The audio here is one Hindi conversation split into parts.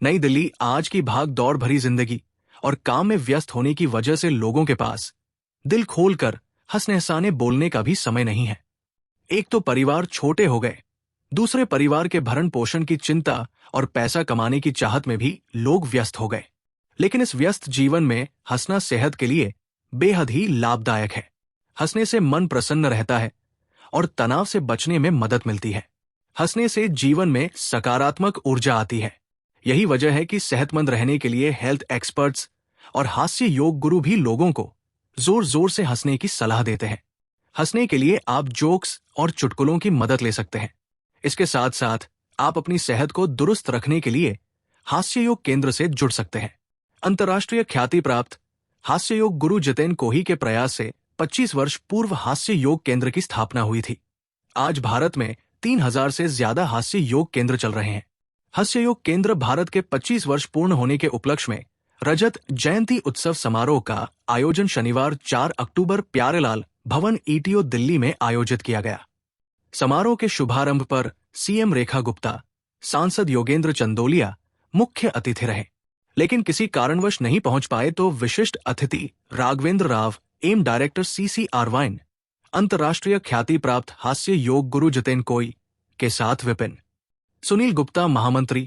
नई दिल्ली आज की भाग दौड़ भरी जिंदगी और काम में व्यस्त होने की वजह से लोगों के पास दिल खोलकर हंसने हंसाने बोलने का भी समय नहीं है। एक तो परिवार छोटे हो गए, दूसरे परिवार के भरण पोषण की चिंता और पैसा कमाने की चाहत में भी लोग व्यस्त हो गए। लेकिन इस व्यस्त जीवन में हंसना सेहत के लिए बेहद ही लाभदायक है। हंसने से मन प्रसन्न रहता है और तनाव से बचने में मदद मिलती है। हंसने से जीवन में सकारात्मक ऊर्जा आती है। यही वजह है कि सेहतमंद रहने के लिए हेल्थ एक्सपर्ट्स और हास्य योग गुरु भी लोगों को जोर जोर से हंसने की सलाह देते हैं। हंसने के लिए आप जोक्स और चुटकुलों की मदद ले सकते हैं। इसके साथ साथ आप अपनी सेहत को दुरुस्त रखने के लिए हास्य योग केंद्र से जुड़ सकते हैं। अंतर्राष्ट्रीय ख्याति प्राप्त हास्य योग गुरु जितेन कोही के प्रयास से 25 वर्ष पूर्व हास्य योग केंद्र की स्थापना हुई थी। आज भारत में 3000 से ज्यादा हास्य योग केंद्र चल रहे हैं। हास्य योग केंद्र भारत के 25 वर्ष पूर्ण होने के उपलक्ष्य में रजत जयंती उत्सव समारोह का आयोजन शनिवार 4 अक्टूबर प्यारेलाल भवन ईटीओ दिल्ली में आयोजित किया गया। समारोह के शुभारंभ पर सीएम रेखा गुप्ता, सांसद योगेंद्र चंदोलिया मुख्य अतिथि रहे। लेकिन किसी कारणवश नहीं पहुंच पाए तो विशिष्ट अतिथि Raghavendra Rao M director CCR wine, अंतर्राष्ट्रीय ख्याति प्राप्त हास्य योग गुरु जितेन कोई के साथ विपिन, सुनील गुप्ता महामंत्री,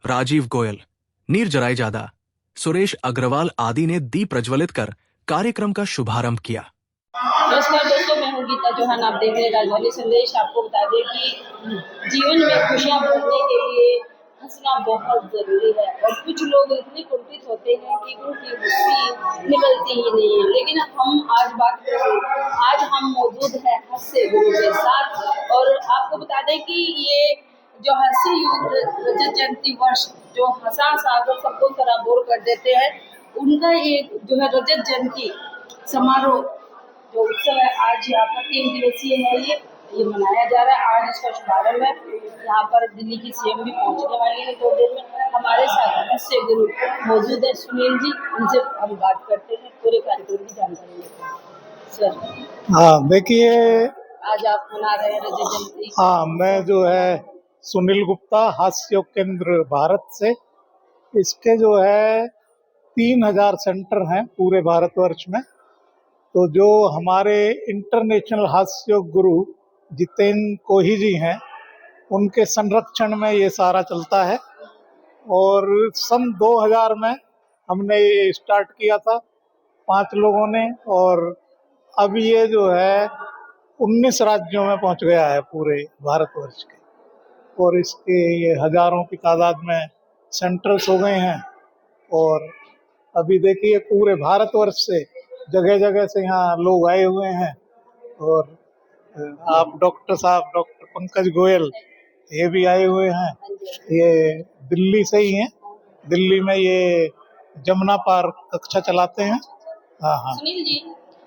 राजीव गोयल, नीर जरायजादा, सुरेश अग्रवाल आदि ने दीप प्रज्वलित कर कार्यक्रम का शुभारंभ किया। नमस्कार दोस्तों, मैं हूँ गीता चौहान। आप देख रहे हैं राजधानी संदेश। आपको बता दें कि जीवन में खुशियाँ भरने के लिए हंसना बहुत जरूरी है और कुछ लोग इतने कुंठित होते हैं कि उनकी हंसी निकलती ही नहीं है। लेकिन हम आज बात करेंगे, आज हम मौजूद हैं हास्य गुरु के साथ और आपको बता दें कि ये जो हास्य योग रजत जयंती वर्ष जो हंसा सागर सबको सराबोर कर देते हैं, उनका एक जो है रजत जयंती समारोह जो उत्सव है आज यहाँ पर 3 दिवसीय है। ये मनाया जा रहा है। आज इसका शुभारंभ है। यहाँ पर दिल्ली की सीएम भी पहुँचने वाली है थोड़ी देर में। हमारे साथ हास्य गुरु मौजूद है सुनील जी, उनसे हम बात करते हैं, पूरे कार्यक्रम की जानकारी लेते हैं। सर, हाँ देखिए, आज आप मना रहे हैं रजत जयंती। हाँ मैं जो है सुनील गुप्ता हास्य योग केंद्र भारत से, इसके जो है 3000 सेंटर हैं पूरे भारतवर्ष में। तो जो हमारे इंटरनेशनल हास्य योग गुरु जितेन कोही जी हैं, उनके संरक्षण में ये सारा चलता है। और सन 2000 में हमने ये स्टार्ट किया था 5 लोगों ने, और अब ये जो है 19 राज्यों में पहुंच गया है पूरे भारतवर्ष के। और इसके ये हजारों की तादाद में सेंटर्स हो गए हैं। और अभी देखिए पूरे भारतवर्ष से जगह जगह से यहाँ लोग आए हुए हैं। और आप डॉक्टर साहब, डॉक्टर पंकज गोयल, ये भी आए हुए हैं। ये दिल्ली से ही हैं। दिल्ली में ये जमुना पार्क कक्षा चलाते हैं। हाँ हाँ। सुनील जी,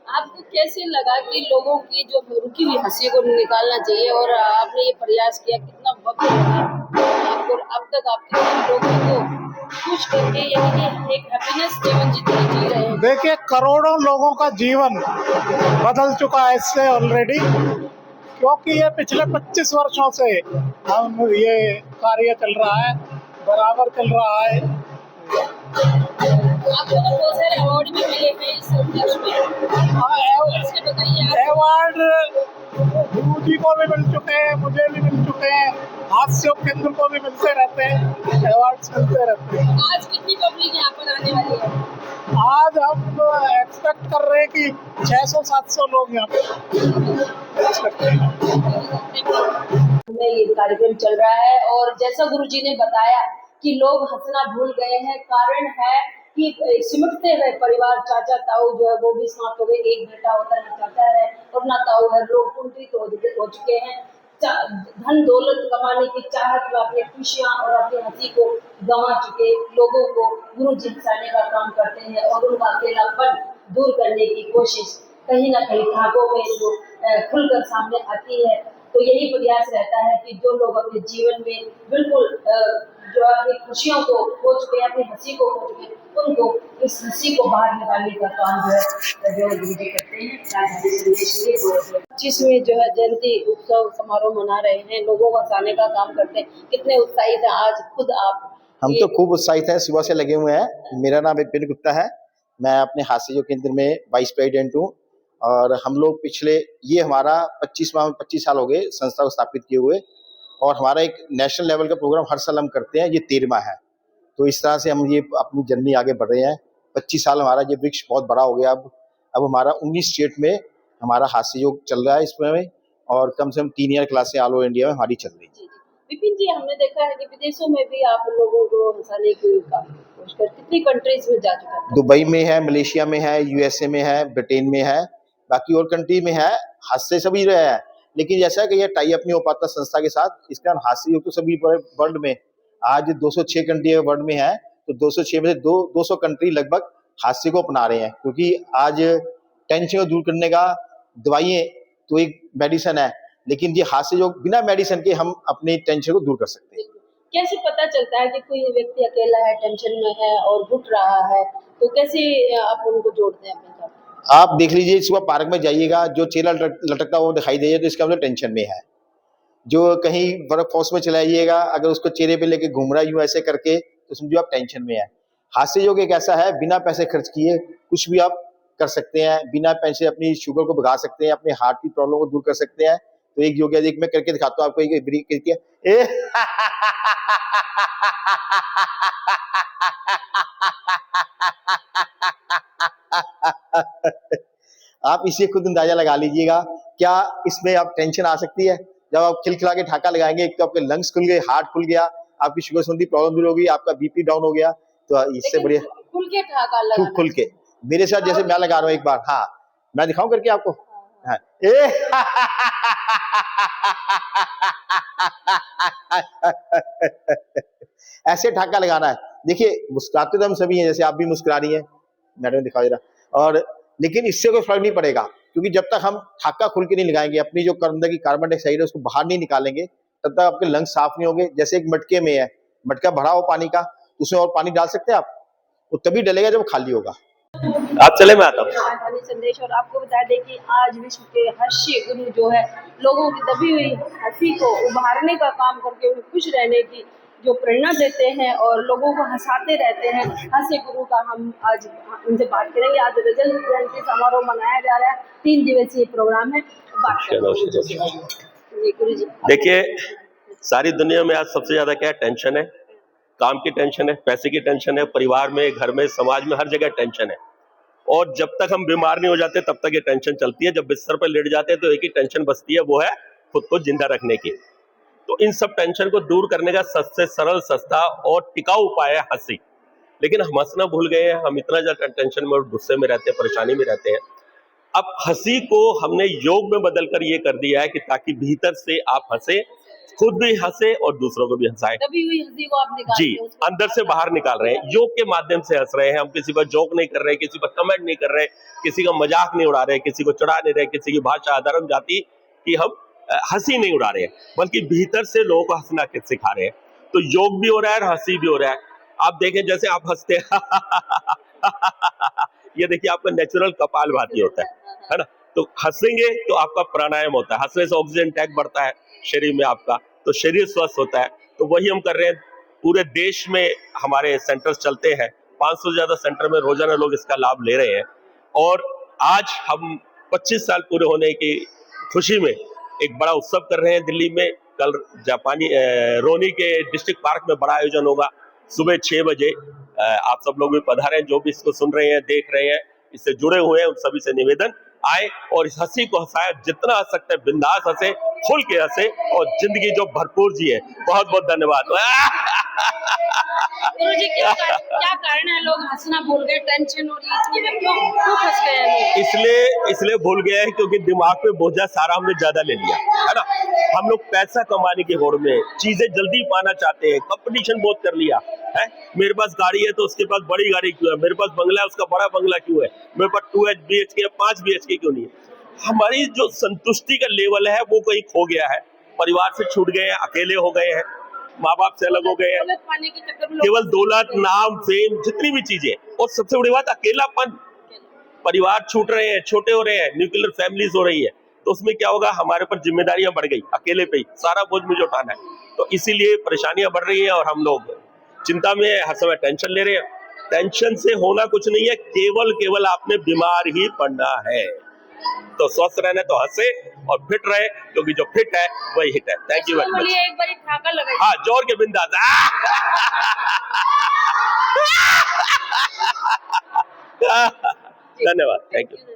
आपको कैसे लगा कि लोगों की जो रुकी हुई हंसी को निकालना चाहिए और आपने ये प्रयास किया, कितना वक्त लगा आपको? अब तक आप कितने लोगों को खुश करके यानी कि एक हैप्पीनेस जीवन जी रहे हैं? देखिए, करोड़ों लोगों का जीवन बदल चुका है इससे ऑलरेडी, क्योंकि ये पिछले 25 वर्षों से हम ये कार्य चल रहा है, बराबर चल रहा है। आपको तो बहुत सारे अवार्ड भी मिले हैं इस उपलक्ष्य में, इसलिए बताइए। अवार्ड गुरु जी को भी मिल चुके हैं, मुझे भी मिल चुके हैं, हास्य केंद्र को भी मिलते रहते हैं, अवार्ड्स मिलते रहते हैं। आज कितनी पब्लिक यहाँ पर आने वाली है? आज हम एक्सपेक्ट कर रहे हैं कि 600-700 लोग यहाँ पे एक्सपेक्ट करें। ये कार्यक्रम चल रहा है और जैसा गुरुजी ने बताया कि लोग हंसना भूल गए हैं। कारण है कि सिमटते हुए परिवार, चाचा ताऊ जो है वो भी समाप्त हो गए। एक बेटा होता है, ना चाचा है और ना ताऊ है। लोग कुंठित हो चुके हैं। धन दौलत कमाने की चाहत में अपनी खुशियां और अपनी हंसी को गंवा चुके लोगों को गुरु जी हंसाने का काम करते हैं और उनका अकेलापन दूर करने की कोशिश कहीं ना कहीं भागों में जो खुलकर सामने आती है। तो यही प्रयास रहता है कि जो लोग अपने जीवन में बिल्कुल जो अपनी खुशियों को खो चुके हैं, अपनी हंसी को खो चुके हैं, उनको इस हंसी को बाहर निकालने का काम जो है जो गुरु जी करते हैं। राजधानी संदेश में 25वें जो है जयंती उत्सव समारोह मना रहे हैं, लोगों को हंसाने का काम करते हैं। कितने उत्साहित हैं आज खुद आप हम तो खूब उत्साहित हैं, सुबह से लगे हुए हैं। मेरा नाम विपिन गुप्ता है, मैं अपने हास्य योग केंद्र में वाइस प्रेसिडेंट हूँ। और हम लोग पिछले ये हमारा 25 साल हो गए संस्था को स्थापित किए हुए, और हमारा एक नेशनल लेवल का प्रोग्राम हर साल हम करते हैं, ये 13वां है। तो इस तरह से हम ये अपनी जर्नी आगे बढ़ रहे हैं। 25 साल हमारा ये वृक्ष बहुत बड़ा हो गया। अब हमारा 19 स्टेट में हमारा हास्य योग चल रहा है इसमें, और कम से कम 3 ईयर क्लासें ऑल ओवर इंडिया में हमारी चल रही है। विपिन जी, हमने देखा है कि विदेशों में भी आप लोगों को हंसाने की कोशिश कर कितनी कंट्रीज में जा चुका है? दुबई में है, मलेशिया में है, यूएसए में है, ब्रिटेन में है, बाकी और कंट्री में है। हास्य सभी रहे हैं, लेकिन जैसा कि ये टाई अप नहीं हो पाता संस्था के साथ, इस कारण हास्य योग तो सभी वर्ल्ड में आज 206 कंट्री वर्ल्ड में है। तो 206 में से 200 कंट्री लगभग हास्य को अपना रहे हैं, क्योंकि आज टेंशन को दूर करने का दवाइयाँ तो एक मेडिसिन है, लेकिन ये हास्य योग बिना मेडिसिन के हम अपनी टेंशन को दूर कर सकते हैं। कैसे पता चलता है कि कोई व्यक्ति अकेला है, टेंशन में है और घुट रहा है, तो कैसे आप उनको जोड़ते हैं अपने साथ? आप देख लीजिए, सुबह पार्क में जाइएगा, जो चेहरा लटकता हुआ दिखाई दे तो इसका मतलब टेंशन में है। जो कहीं वर्क फोर्स में चला जाइएगा, अगर उसको चेहरे पे लेके घूम रहा है यूं ऐसे करके, तो समझो आप टेंशन में है। हास्य योग एक ऐसा है, बिना पैसे खर्च किए कुछ भी आप कर सकते हैं। बिना पैसे अपनी शुगर को भगा सकते हैं, अपने हार्ट की प्रॉब्लम को दूर कर सकते हैं। तो एक योग है, एक मैं करके दिखाता हूँ आपको, एक करके आप इसे खुद अंदाजा लगा लीजिएगा, क्या इसमें आप टेंशन आ सकती है? जब आप खिलखिला के ठाका लगाएंगे, एक तो आपके लंग्स खुल गए, हार्ट खुल गया, आपकी शुगर संबंधी प्रॉब्लम दूर होगी, आपका बीपी डाउन हो गया। तो इससे बढ़िया खुल के ठाका लगाना, खुल के मेरे साथ जैसे मैं लगा रहा हूँ एक बार। हाँ, मैं दिखाऊं करके आपको। हाँ। ऐसे ठाका लगाना है। देखिए, मुस्कुराते तो हम सभी हैं, जैसे आप भी मुस्कुरा रही हैं, मैडम दिखा दे रहा। और लेकिन इससे कोई फर्क नहीं पड़ेगा, क्योंकि जब तक हम ठाका खुल के नहीं लगाएंगे, अपनी जो अंदर की कार्बन डाइऑक्साइड है उसको बाहर नहीं निकालेंगे, तब तक आपके लंग्स साफ नहीं होंगे। जैसे एक मटके में है, मटका भरा हो पानी का, उसमें और पानी डाल सकते हैं आप, वो तभी डलेगा जब खाली होगा। आप चले, मैं आता हूँ। ध्वनि संदेश। और आपको बता दें कि आज विश्व के हास्य गुरु जो है, लोगों की दबी हुई हंसी को उभारने का काम करके उन्हें खुश रहने की जो प्रेरणा देते हैं और लोगों को हंसाते रहते हैं, हास्य गुरु का हम आज उनसे बात करेंगे। आज रजत जयंती समारोह मनाया जा रहा है, 3 दिवसीय प्रोग्राम है। गुरु जी, देखिए, सारी दुनिया में आज सबसे ज्यादा क्या टेंशन है? काम की टेंशन है, पैसे की टेंशन है, परिवार में, घर में, समाज में, हर जगह टेंशन है। और जब तक हम बीमार नहीं हो जाते तब तक ये टेंशन चलती है। जब बिस्तर पर लेट जाते हैं तो एक ही टेंशन बचती है, वो है खुद को जिंदा रखने की। तो इन सब टेंशन को दूर करने का सबसे सरल, सस्ता और टिकाऊ उपाय है हंसी। लेकिन हम हंसना भूल गए हैं, हम इतना ज्यादा टेंशन में और गुस्से में रहते हैं, परेशानी में रहते हैं। अब हंसी को हमने योग में बदलकर ये कर दिया है कि ताकि भीतर से आप हंसे, खुद भी हंसे और दूसरों को भी हंसाए। दबी हुई हंसी को आप निकाल जी, अंदर से बाहर निकाल रहे हैं, योग के माध्यम से हंस रहे हैं। हम किसी पर जोक नहीं कर रहे, किसी पर कमेंट नहीं कर रहे, किसी का मजाक नहीं उड़ा रहे, किसी को चढ़ा नहीं रहे, किसी की भाषा, धर्म, जाति की हम हंसी नहीं उड़ा रहे हैं, बल्कि भीतर से लोगों को हंसना सिखा रहे हैं। तो योग भी हो रहा है और हंसी भी हो रहा है। आप देखें, जैसे आप हंसते हैं ये देखिए, आपका नेचुरल कपालभाति होता है ना? तो हंसेंगे तो आपका प्राणायाम होता है, हंसने से ऑक्सीजन टैंक बढ़ता है शरीर में आपका, तो शरीर स्वस्थ होता है। तो वही हम कर रहे हैं। पूरे देश में हमारे सेंटर्स चलते हैं, 500 से ज्यादा सेंटर में रोजाना लोग इसका लाभ ले रहे हैं। और आज हम 25 साल पूरे होने की खुशी में एक बड़ा उत्सव कर रहे हैं दिल्ली में। कल जापानी रोनी के डिस्ट्रिक्ट पार्क में बड़ा आयोजन होगा सुबह 6 बजे। आप सब लोग भी पधारें, जो भी इसको सुन रहे हैं, देख रहे हैं, इससे जुड़े हुए हैं, उन सभी से निवेदन, आए और इस हंसी को हंसाए, जितना हंस सकते हैं बिंदास हंसे, खुल के हंसे और जिंदगी जो भरपूर जिए। बहुत बहुत धन्यवाद। गुरुजी, क्या कारण है लोग हंसना भूल गए? टेंशन और ये क्यों फंस गए हैं? इसलिए भूल गए हैं क्योंकि दिमाग पे बोझा सारा हमने ज्यादा ले लिया है ना। हम लोग पैसा कमाने की होड़ में चीजें जल्दी पाना चाहते हैं, कंपटीशन बहुत कर लिया है। मेरे पास गाड़ी है तो उसके पास बड़ी गाड़ी क्यों है, मेरे पास बंगला है उसका बड़ा बंगला क्यों है, मेरे पास 2 BHK 5 BHK क्यों नहीं है। हमारी जो संतुष्टि का लेवल है वो कहीं खो गया है, परिवार से छूट गए हैं, अकेले हो गए हैं, माँ बाप से अलग हो गए हैं, केवल दौलत, नाम, फेम, जितनी भी चीजें, और सबसे बड़ी बात अकेलापन। परिवार छूट रहे हैं, छोटे हो रहे हैं, न्यूक्लियर फैमिलीज हो रही है, तो उसमें क्या होगा, हमारे ऊपर जिम्मेदारियां बढ़ गई, अकेले पे ही सारा बोझ मुझे उठाना है। तो इसीलिए परेशानियां बढ़ रही है और हम लोग चिंता में है, हर समय टेंशन ले रहे हैं। टेंशन से होना कुछ नहीं है, केवल आपने बीमार ही पड़ना है। तो स्वस्थ रहना तो हंसे और फिट रहे, क्योंकि जो फिट है वही हिट है। Thank you very much. एक बार ठाका लगाइए। हाँ, जोर के बिंदास। धन्यवाद, थैंक यू।